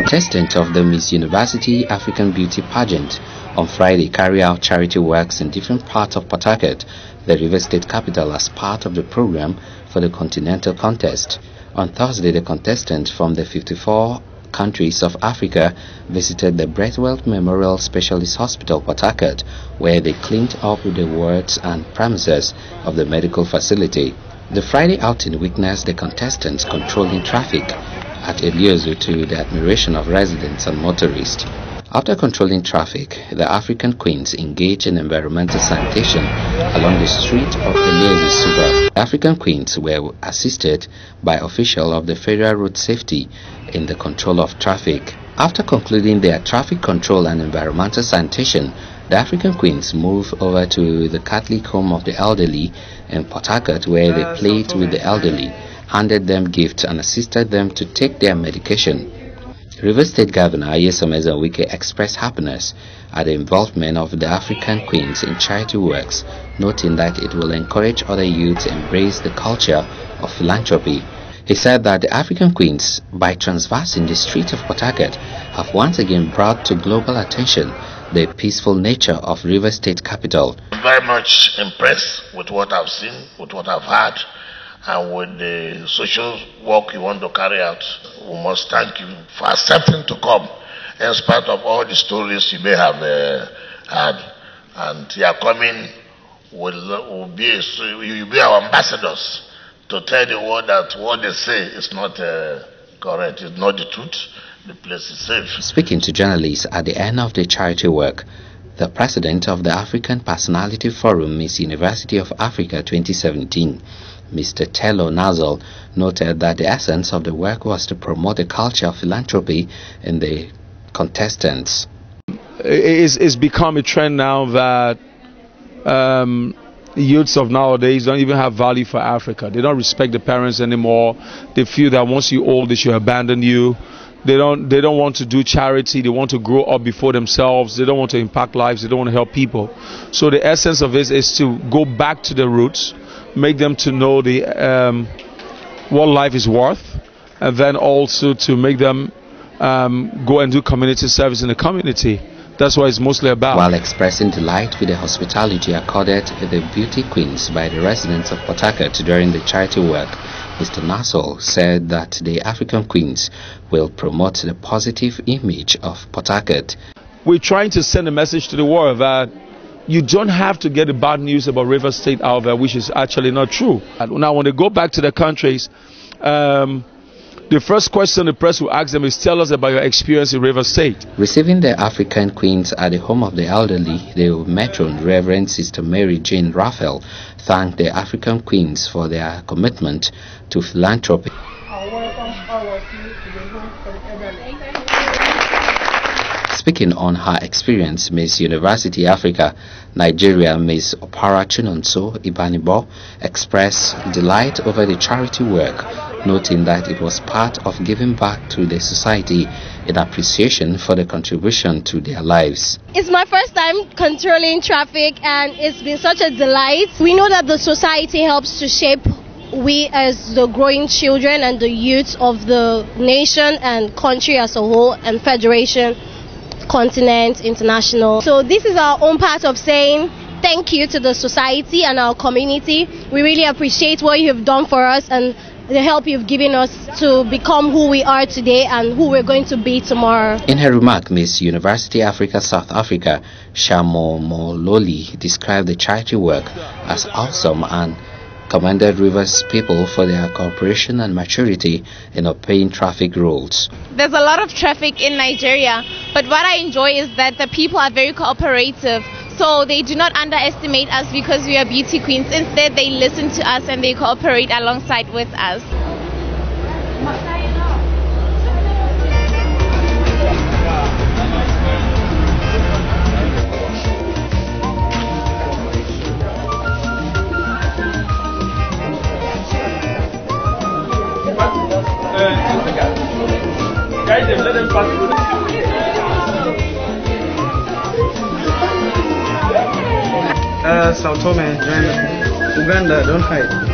Contestants of the Miss University African Beauty Pageant on Friday carry out charity works in different parts of Port Harcourt, the River State capital, as part of the program for the continental contest. On Thursday, the contestants from the 54 countries of Africa visited the Breathwell Memorial Specialist Hospital, Port Harcourt, where they cleaned up the wards and premises of the medical facility. The Friday outing witnessed the contestants controlling traffic at Eliozo to the admiration of residents and motorists. After controlling traffic, the African queens engaged in environmental sanitation along the street of Eliozo suburb. African queens were assisted by officials of the Federal Road Safety in the control of traffic. After concluding their traffic control and environmental sanitation, the African queens moved over to the Catholic Home of the Elderly in Port Harcourt, where they played with the elderly, handed them gifts and assisted them to take their medication. River State Governor Wike expressed happiness at the involvement of the African queens in charity works, noting that it will encourage other youths to embrace the culture of philanthropy. He said that the African queens, by traversing the streets of Port Harcourt, have once again brought to global attention the peaceful nature of River State capital. I'm very much impressed with what I've seen, with what I've heard, and with the social work you want to carry out. We must thank you for accepting to come in spite of all the stories you may have had. And you are coming, you'll be our ambassadors to tell the world that what they say is not correct, it's not the truth. The place is safe. Speaking to journalists at the end of the charity work, the president of the African Personality Forum, Miss University of Africa 2017, Mr. Tello Nazal, noted that the essence of the work was to promote the culture of philanthropy in the contestants. It's become a trend now that youths of nowadays don't even have value for Africa. They don't respect the parents anymore. They feel that once you're old, they should abandon you. They don't want to do charity. They want to grow up before themselves. They don't want to impact lives. They don't want to help people. So the essence of it is to go back to the roots, make them to know the what life is worth, and then also to make them go and do community service in the community. That's what it's mostly about. While expressing delight with the hospitality accorded the beauty queens by the residents of Port Harcourt during the charity work, Mr. Nassau said that the African queens will promote the positive image of Port Harcourt. We're trying to send a message to the world that you don't have to get the bad news about River State out there, which is actually not true. Now, when they go back to their countries, the first question the press will ask them is, tell us about your experience in River State. Receiving the African queens at the Home of the Elderly, the matron, Reverend Sister Mary Jane Raphael, thanked the African queens for their commitment to philanthropy. Speaking on her experience, Miss University Africa Nigeria Miss Opara Chinonso Ibanibo expressed delight over the charity work, noting that it was part of giving back to the society in appreciation for the contribution to their lives. It's my first time controlling traffic and it's been such a delight. We know that the society helps to shape we as the growing children and the youth of the nation and country as a whole, and federation, continent, international. So this is our own part of saying thank you to the society and our community. We really appreciate what you have done for us and the help you've given us to become who we are today and who we're going to be tomorrow. In her remark, Miss University Africa South Africa Shamo Mololi described the charity work as awesome and commended Rivers people for their cooperation and maturity in obeying traffic rules. There's a lot of traffic in Nigeria, but what I enjoy is that the people are very cooperative. So they do not underestimate us because we are beauty queens. Instead, they listen to us and they cooperate alongside with us. Let them pass through. Sao Tome, Uganda, don't hide.